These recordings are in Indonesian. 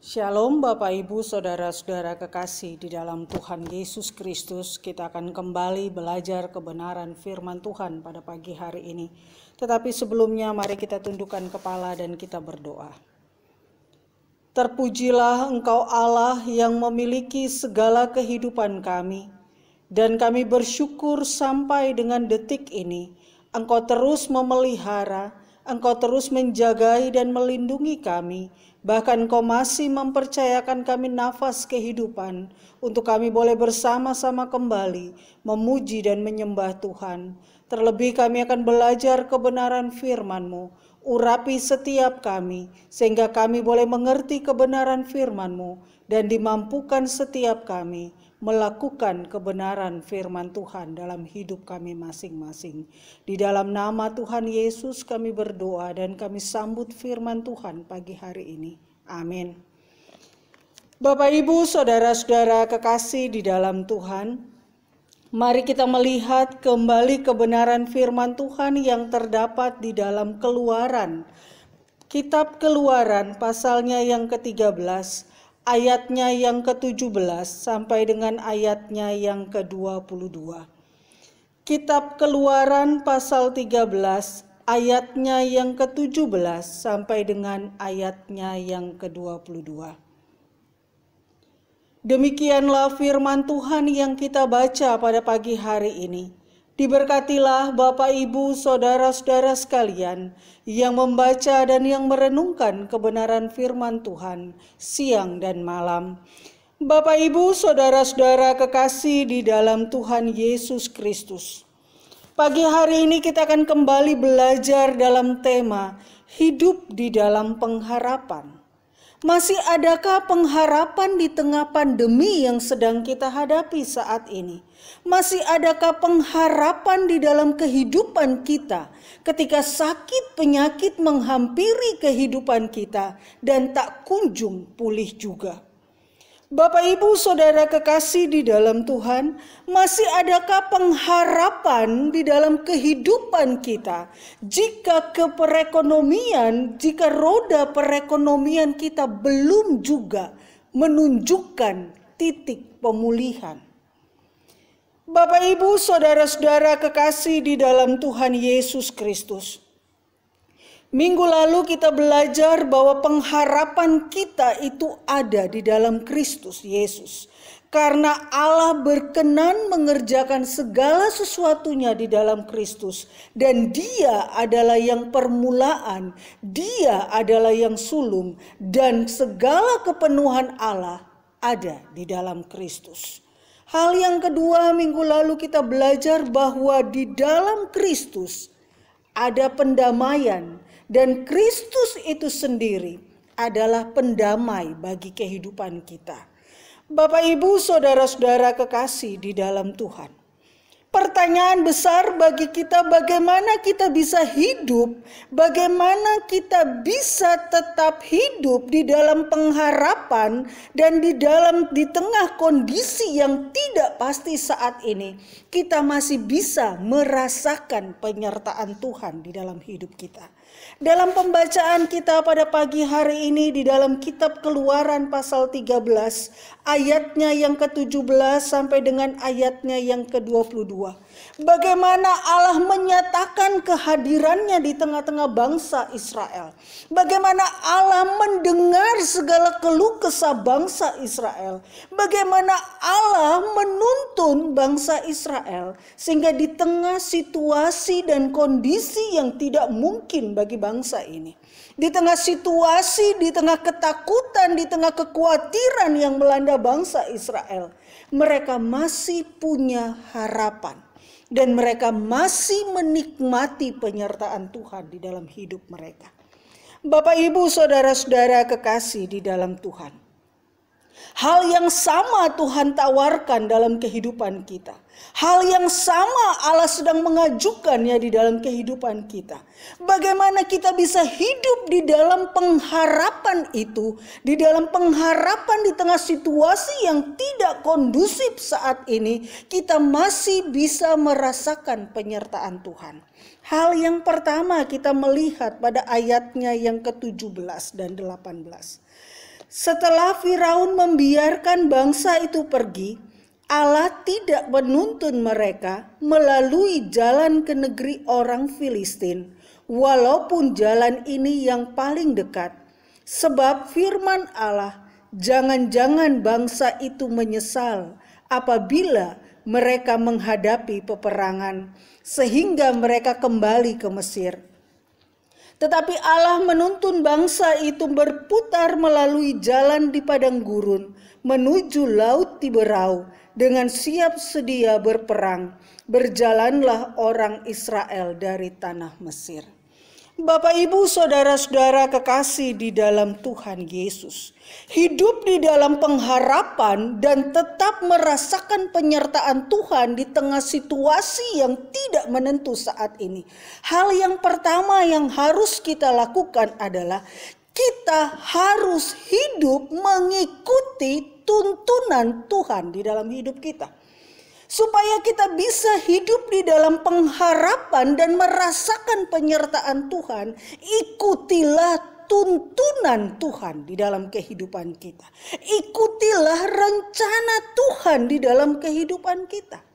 Shalom Bapak Ibu Saudara-saudara kekasih di dalam Tuhan Yesus Kristus. Kita akan kembali belajar kebenaran firman Tuhan pada pagi hari ini. Tetapi sebelumnya mari kita tundukkan kepala dan kita berdoa. Terpujilah Engkau Allah yang memiliki segala kehidupan kami. Dan kami bersyukur sampai dengan detik ini Engkau terus memelihara, Engkau terus menjagai dan melindungi kami. Bahkan Engkau masih mempercayakan kami nafas kehidupan untuk kami boleh bersama-sama kembali memuji dan menyembah Tuhan. Terlebih kami akan belajar kebenaran firman-Mu. Urapi setiap kami sehingga kami boleh mengerti kebenaran firman-Mu dan dimampukan setiap kami melakukan kebenaran firman Tuhan dalam hidup kami masing-masing. Di dalam nama Tuhan Yesus kami berdoa dan kami sambut firman Tuhan pagi hari ini. Amin. Bapak Ibu Saudara-saudara kekasih di dalam Tuhan, mari kita melihat kembali kebenaran firman Tuhan yang terdapat di dalam Keluaran. Kitab Keluaran pasalnya yang ke-13. Ayatnya yang ke-17 sampai dengan ayatnya yang ke-22. Kitab Keluaran pasal 13 ayatnya yang ke-17 sampai dengan ayatnya yang ke-22. Demikianlah firman Tuhan yang kita baca pada pagi hari ini. Diberkatilah Bapak Ibu Saudara-saudara sekalian yang membaca dan yang merenungkan kebenaran firman Tuhan siang dan malam. Bapak Ibu Saudara-saudara kekasih di dalam Tuhan Yesus Kristus. Pagi hari ini kita akan kembali belajar dalam tema hidup di dalam pengharapan. Masih adakah pengharapan di tengah pandemi yang sedang kita hadapi saat ini? Masih adakah pengharapan di dalam kehidupan kita ketika sakit penyakit menghampiri kehidupan kita dan tak kunjung pulih juga? Bapak Ibu Saudara kekasih di dalam Tuhan, masih adakah pengharapan di dalam kehidupan kita jika jika roda perekonomian kita belum juga menunjukkan titik pemulihan? Bapak Ibu Saudara-saudara kekasih di dalam Tuhan Yesus Kristus, minggu lalu kita belajar bahwa pengharapan kita itu ada di dalam Kristus Yesus. Karena Allah berkenan mengerjakan segala sesuatunya di dalam Kristus. Dan Dia adalah yang permulaan, Dia adalah yang sulung. Dan segala kepenuhan Allah ada di dalam Kristus. Hal yang kedua, minggu lalu kita belajar bahwa di dalam Kristus ada pendamaian. Dan Kristus itu sendiri adalah pendamai bagi kehidupan kita. Bapak Ibu Saudara-saudara kekasih di dalam Tuhan. Pertanyaan besar bagi kita, bagaimana kita bisa hidup, bagaimana kita bisa tetap hidup di dalam pengharapan dan di tengah kondisi yang tidak pasti saat ini, kita masih bisa merasakan penyertaan Tuhan di dalam hidup kita. Dalam pembacaan kita pada pagi hari ini di dalam kitab Keluaran pasal 13 ayatnya yang ke-17 sampai dengan ayatnya yang ke-22. Bagaimana Allah menyatakan kehadirannya di tengah-tengah bangsa Israel. Bagaimana Allah mendengar segala keluh kesah bangsa Israel. Bagaimana Allah menuntun bangsa Israel sehingga di tengah situasi dan kondisi yang tidak mungkin bagi bangsa ini, di tengah situasi, di tengah ketakutan, di tengah kekhawatiran yang melanda bangsa Israel, mereka masih punya harapan dan mereka masih menikmati penyertaan Tuhan di dalam hidup mereka. Bapak Ibu Saudara-saudara kekasih di dalam Tuhan, hal yang sama Tuhan tawarkan dalam kehidupan kita. Hal yang sama Allah sedang mengajukannya di dalam kehidupan kita. Bagaimana kita bisa hidup di dalam pengharapan itu, di dalam pengharapan di tengah situasi yang tidak kondusif saat ini, kita masih bisa merasakan penyertaan Tuhan. Hal yang pertama kita melihat pada ayatnya yang ke-17 dan 18. Setelah Firaun membiarkan bangsa itu pergi, Allah tidak menuntun mereka melalui jalan ke negeri orang Filistin, walaupun jalan ini yang paling dekat. Sebab firman Allah, jangan-jangan bangsa itu menyesal apabila mereka menghadapi peperangan, sehingga mereka kembali ke Mesir. Tetapi Allah menuntun bangsa itu berputar melalui jalan di padang gurun menuju laut Tiberau dengan siap sedia berperang. Berjalanlah orang Israel dari tanah Mesir. Bapak, Ibu, saudara-saudara kekasih di dalam Tuhan Yesus, hidup di dalam pengharapan dan tetap merasakan penyertaan Tuhan di tengah situasi yang tidak menentu saat ini. Hal yang pertama yang harus kita lakukan adalah kita harus hidup mengikuti tuntunan Tuhan di dalam hidup kita. Supaya kita bisa hidup di dalam pengharapan dan merasakan penyertaan Tuhan, ikutilah tuntunan Tuhan di dalam kehidupan kita. Ikutilah rencana Tuhan di dalam kehidupan kita.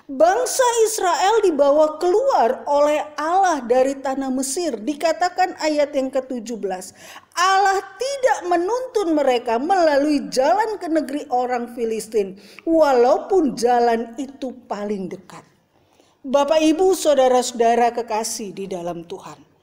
Bangsa Israel dibawa keluar oleh Allah dari tanah Mesir. Dikatakan ayat yang ke-17. Allah tidak menuntun mereka melalui jalan ke negeri orang Filistin, walaupun jalan itu paling dekat. Bapak, Ibu, saudara-saudara kekasih di dalam Tuhan.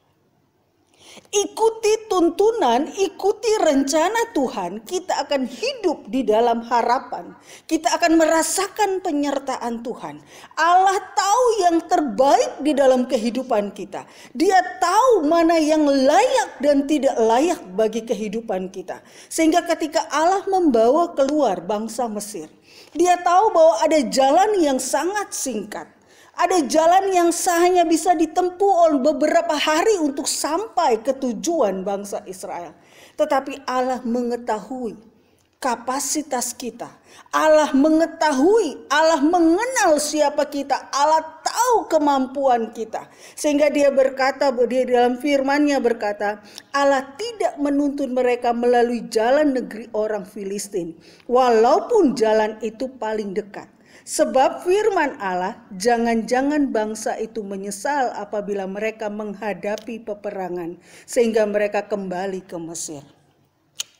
Ikuti tuntunan, ikuti rencana Tuhan, kita akan hidup di dalam harapan. Kita akan merasakan penyertaan Tuhan. Allah tahu yang terbaik di dalam kehidupan kita. Dia tahu mana yang layak dan tidak layak bagi kehidupan kita. Sehingga ketika Allah membawa keluar bangsa Mesir, Dia tahu bahwa ada jalan yang sangat singkat. Ada jalan yang hanya bisa ditempuh oleh beberapa hari untuk sampai ke tujuan bangsa Israel. Tetapi Allah mengetahui kapasitas kita. Allah mengetahui, Allah mengenal siapa kita. Allah tahu kemampuan kita. Sehingga Dia berkata, Dia dalam firman-Nya berkata, Allah tidak menuntun mereka melalui jalan negeri orang Filistin, walaupun jalan itu paling dekat. Sebab firman Allah, jangan-jangan bangsa itu menyesal apabila mereka menghadapi peperangan, sehingga mereka kembali ke Mesir.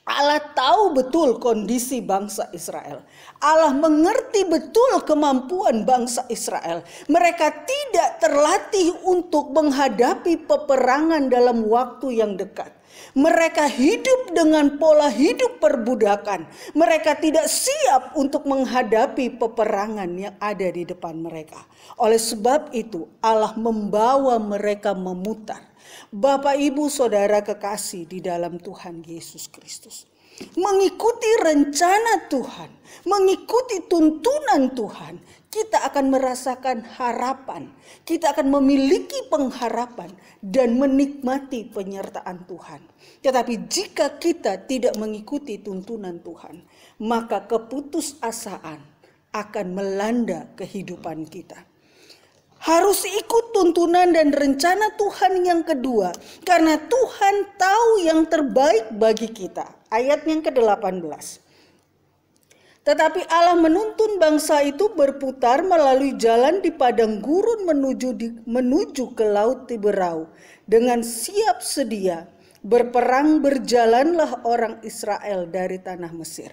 Allah tahu betul kondisi bangsa Israel. Allah mengerti betul kemampuan bangsa Israel. Mereka tidak terlatih untuk menghadapi peperangan dalam waktu yang dekat. Mereka hidup dengan pola hidup perbudakan. Mereka tidak siap untuk menghadapi peperangan yang ada di depan mereka. Oleh sebab itu Allah membawa mereka memutar. Bapak, Ibu, saudara kekasih di dalam Tuhan Yesus Kristus. Mengikuti rencana Tuhan, mengikuti tuntunan Tuhan, kita akan merasakan harapan. Kita akan memiliki pengharapan dan menikmati penyertaan Tuhan. Tetapi jika kita tidak mengikuti tuntunan Tuhan, maka keputusasaan akan melanda kehidupan kita. Harus ikut tuntunan dan rencana Tuhan yang kedua, karena Tuhan tahu yang terbaik bagi kita. Ayat yang ke-18. Tetapi Allah menuntun bangsa itu berputar melalui jalan di padang gurun menuju ke laut Tiberau. Dengan siap sedia berperang berjalanlah orang Israel dari tanah Mesir.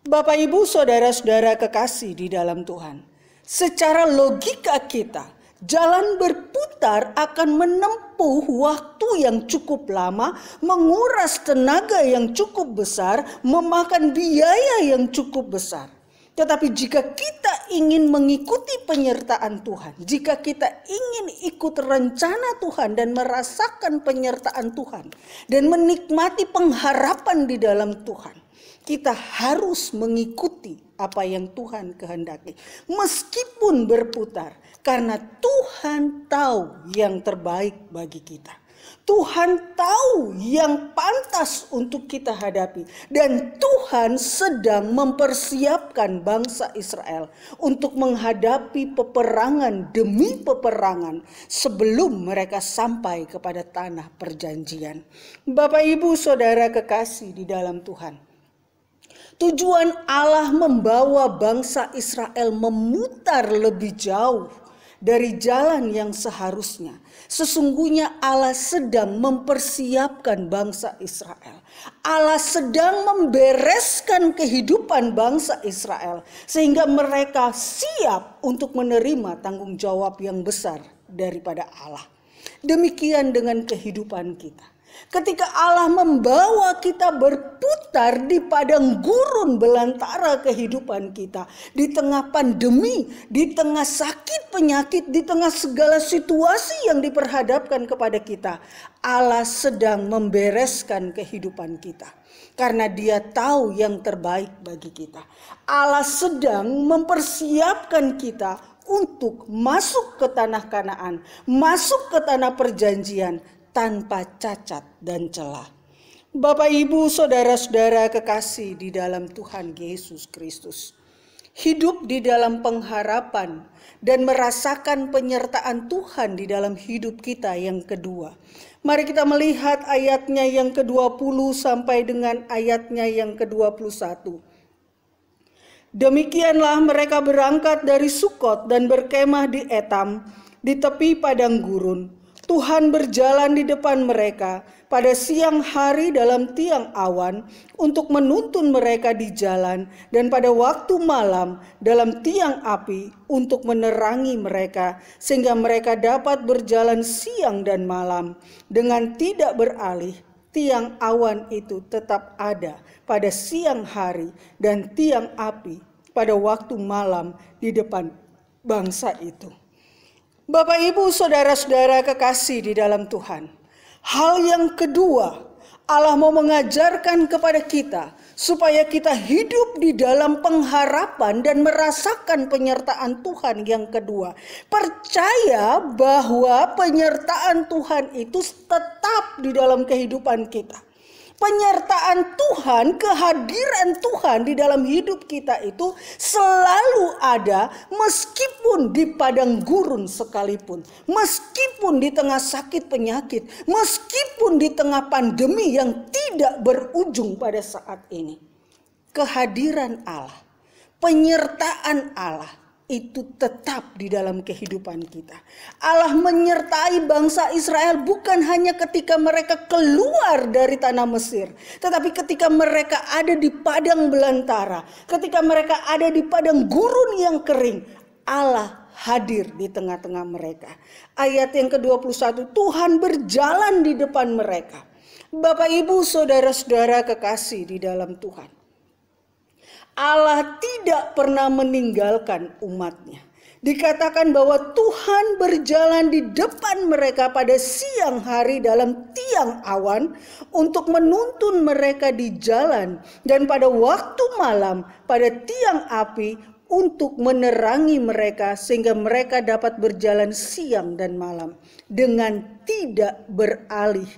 Bapak, Ibu, saudara-saudara kekasih di dalam Tuhan. Secara logika kita, jalan berputar akan menempuh waktu yang cukup lama, menguras tenaga yang cukup besar, memakan biaya yang cukup besar. Tetapi jika kita ingin mengikuti penyertaan Tuhan, jika kita ingin ikut rencana Tuhan dan merasakan penyertaan Tuhan, dan menikmati pengharapan di dalam Tuhan, kita harus mengikuti apa yang Tuhan kehendaki. Meskipun berputar, karena Tuhan tahu yang terbaik bagi kita. Tuhan tahu yang pantas untuk kita hadapi. Dan Tuhan sedang mempersiapkan bangsa Israel untuk menghadapi peperangan demi peperangan sebelum mereka sampai kepada tanah perjanjian. Bapak, Ibu, saudara kekasih di dalam Tuhan. Tujuan Allah membawa bangsa Israel memutar lebih jauh dari jalan yang seharusnya. Sesungguhnya Allah sedang mempersiapkan bangsa Israel. Allah sedang membereskan kehidupan bangsa Israel sehingga mereka siap untuk menerima tanggung jawab yang besar daripada Allah. Demikian dengan kehidupan kita. Ketika Allah membawa kita berputar di padang gurun belantara kehidupan kita, di tengah pandemi, di tengah sakit penyakit, di tengah segala situasi yang diperhadapkan kepada kita, Allah sedang membereskan kehidupan kita. Karena Dia tahu yang terbaik bagi kita. Allah sedang mempersiapkan kita untuk masuk ke tanah Kanaan, masuk ke tanah perjanjian, tanpa cacat dan celah. Bapak, Ibu, saudara-saudara kekasih di dalam Tuhan Yesus Kristus. Hidup di dalam pengharapan dan merasakan penyertaan Tuhan di dalam hidup kita yang kedua. Mari kita melihat ayatnya yang ke-20 sampai dengan ayatnya yang ke-21. Demikianlah mereka berangkat dari Sukot dan berkemah di Etam, di tepi padang gurun. Tuhan berjalan di depan mereka pada siang hari dalam tiang awan untuk menuntun mereka di jalan, dan pada waktu malam dalam tiang api untuk menerangi mereka, sehingga mereka dapat berjalan siang dan malam dengan tidak beralih. Tiang awan itu tetap ada pada siang hari dan tiang api pada waktu malam di depan bangsa itu. Bapak, Ibu, saudara-saudara kekasih di dalam Tuhan. Hal yang kedua, Allah mau mengajarkan kepada kita supaya kita hidup di dalam pengharapan dan merasakan penyertaan Tuhan yang kedua. Percaya bahwa penyertaan Tuhan itu tetap di dalam kehidupan kita. Penyertaan Tuhan, kehadiran Tuhan di dalam hidup kita itu selalu ada meskipun di padang gurun sekalipun. Meskipun di tengah sakit penyakit. Meskipun di tengah pandemi yang tidak berujung pada saat ini. Kehadiran Allah, penyertaan Allah itu tetap di dalam kehidupan kita. Allah menyertai bangsa Israel bukan hanya ketika mereka keluar dari tanah Mesir, tetapi ketika mereka ada di padang belantara, ketika mereka ada di padang gurun yang kering, Allah hadir di tengah-tengah mereka. Ayat yang ke-21, Tuhan berjalan di depan mereka. Bapak, Ibu, saudara-saudara kekasih di dalam Tuhan. Allah tidak pernah meninggalkan umatnya. Dikatakan bahwa Tuhan berjalan di depan mereka pada siang hari dalam tiang awan untuk menuntun mereka di jalan, dan pada waktu malam pada tiang api untuk menerangi mereka sehingga mereka dapat berjalan siang dan malam dengan tidak beralih.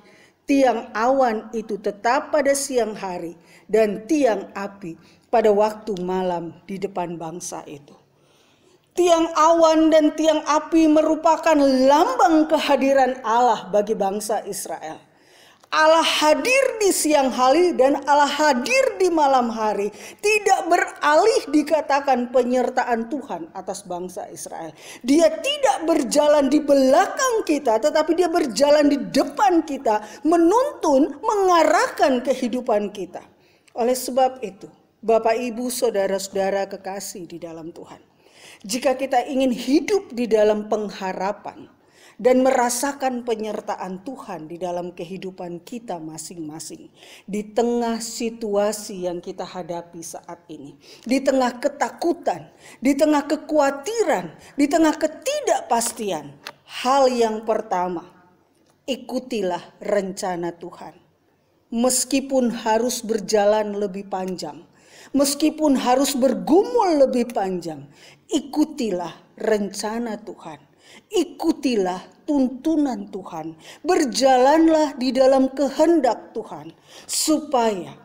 Tiang awan itu tetap pada siang hari dan tiang api pada waktu malam di depan bangsa itu. Tiang awan dan tiang api merupakan lambang kehadiran Allah bagi bangsa Israel. Allah hadir di siang hari dan Allah hadir di malam hari. Tidak beralih dikatakan penyertaan Tuhan atas bangsa Israel. Dia tidak berjalan di belakang kita, tetapi dia berjalan di depan kita, menuntun, mengarahkan kehidupan kita. Oleh sebab itu, Bapak, Ibu, saudara-saudara kekasih di dalam Tuhan. Jika kita ingin hidup di dalam pengharapan dan merasakan penyertaan Tuhan di dalam kehidupan kita masing-masing. Di tengah situasi yang kita hadapi saat ini. Di tengah ketakutan, di tengah kekhawatiran, di tengah ketidakpastian. Hal yang pertama, ikutilah rencana Tuhan. Meskipun harus berjalan lebih panjang. Meskipun harus bergumul lebih panjang, ikutilah rencana Tuhan. Ikutilah tuntunan Tuhan. Berjalanlah di dalam kehendak Tuhan. Supaya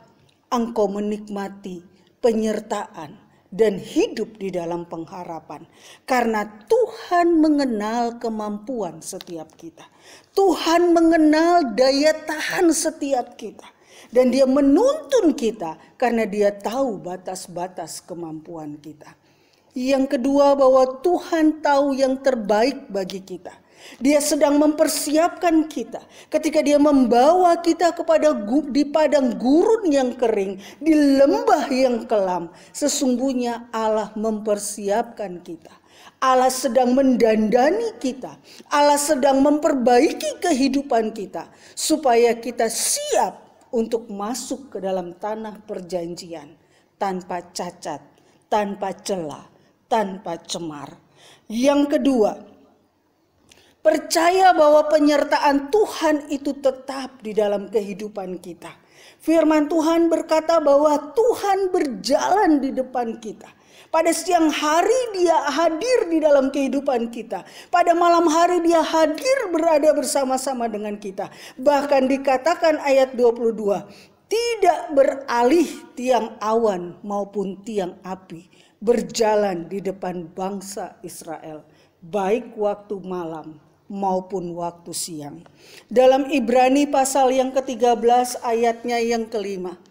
engkau menikmati penyertaan dan hidup di dalam pengharapan. Karena Tuhan mengenal kemampuan setiap kita. Tuhan mengenal daya tahan setiap kita. Dan dia menuntun kita karena dia tahu batas-batas kemampuan kita. Yang kedua, bahwa Tuhan tahu yang terbaik bagi kita. Dia sedang mempersiapkan kita ketika dia membawa kita di padang gurun yang kering, di lembah yang kelam. Sesungguhnya Allah mempersiapkan kita. Allah sedang mendandani kita. Allah sedang memperbaiki kehidupan kita supaya kita siap untuk masuk ke dalam tanah perjanjian tanpa cacat, tanpa celah, tanpa cemar. Yang kedua, percaya bahwa penyertaan Tuhan itu tetap di dalam kehidupan kita. Firman Tuhan berkata bahwa Tuhan berjalan di depan kita. Pada siang hari dia hadir di dalam kehidupan kita. Pada malam hari dia hadir berada bersama-sama dengan kita. Bahkan dikatakan ayat 22, tidak beralih tiang awan maupun tiang api berjalan di depan bangsa Israel, baik waktu malam maupun waktu siang. Dalam Ibrani pasal yang ke-13 ayatnya yang ke-5.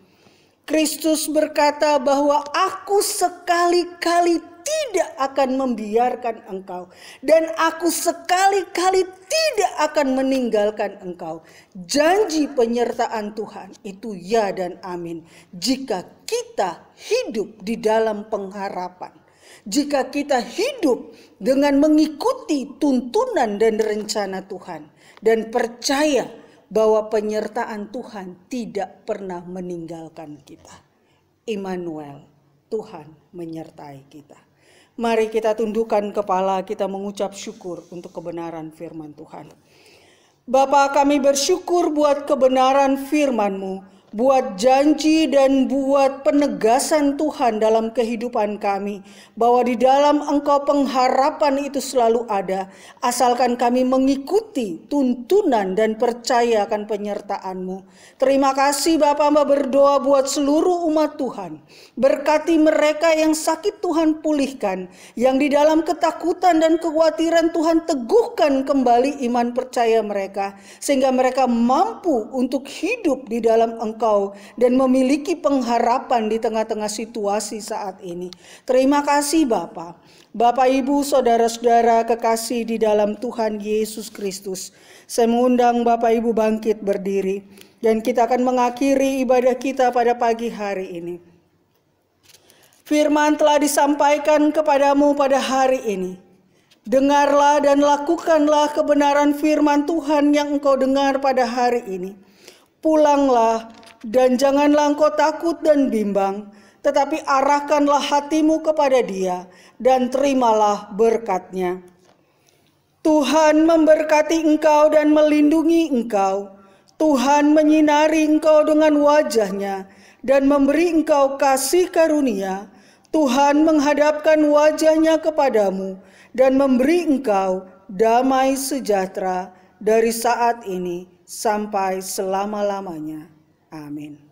Kristus berkata bahwa aku sekali-kali tidak akan membiarkan engkau. Dan aku sekali-kali tidak akan meninggalkan engkau. Janji penyertaan Tuhan itu ya dan amin. Jika kita hidup di dalam pengharapan. Jika kita hidup dengan mengikuti tuntunan dan rencana Tuhan. Dan percaya bahwa penyertaan Tuhan tidak pernah meninggalkan kita. Immanuel, Tuhan menyertai kita. Mari kita tundukkan kepala, kita mengucap syukur untuk kebenaran firman Tuhan. Bapa, kami bersyukur buat kebenaran firman-Mu, buat janji dan buat penegasan Tuhan dalam kehidupan kami, bahwa di dalam Engkau pengharapan itu selalu ada, asalkan kami mengikuti tuntunan dan percaya akan penyertaan-Mu. Terima kasih Bapa, Mbak berdoa buat seluruh umat Tuhan. Berkati mereka yang sakit Tuhan pulihkan, yang di dalam ketakutan dan kekhawatiran Tuhan teguhkan kembali iman percaya mereka, sehingga mereka mampu untuk hidup di dalam Engkau dan memiliki pengharapan di tengah-tengah situasi saat ini. Terima kasih Bapa. Bapak, Ibu, saudara-saudara kekasih di dalam Tuhan Yesus Kristus. Saya mengundang Bapak Ibu bangkit berdiri dan kita akan mengakhiri ibadah kita pada pagi hari ini. Firman telah disampaikan kepadamu pada hari ini. Dengarlah dan lakukanlah kebenaran firman Tuhan yang engkau dengar pada hari ini. Pulanglah dan janganlah engkau takut dan bimbang, tetapi arahkanlah hatimu kepada Dia dan terimalah berkat-Nya. Tuhan memberkati engkau dan melindungi engkau. Tuhan menyinari engkau dengan wajah-Nya dan memberi engkau kasih karunia. Tuhan menghadapkan wajah-Nya kepadamu dan memberi engkau damai sejahtera dari saat ini sampai selama-lamanya. Amin.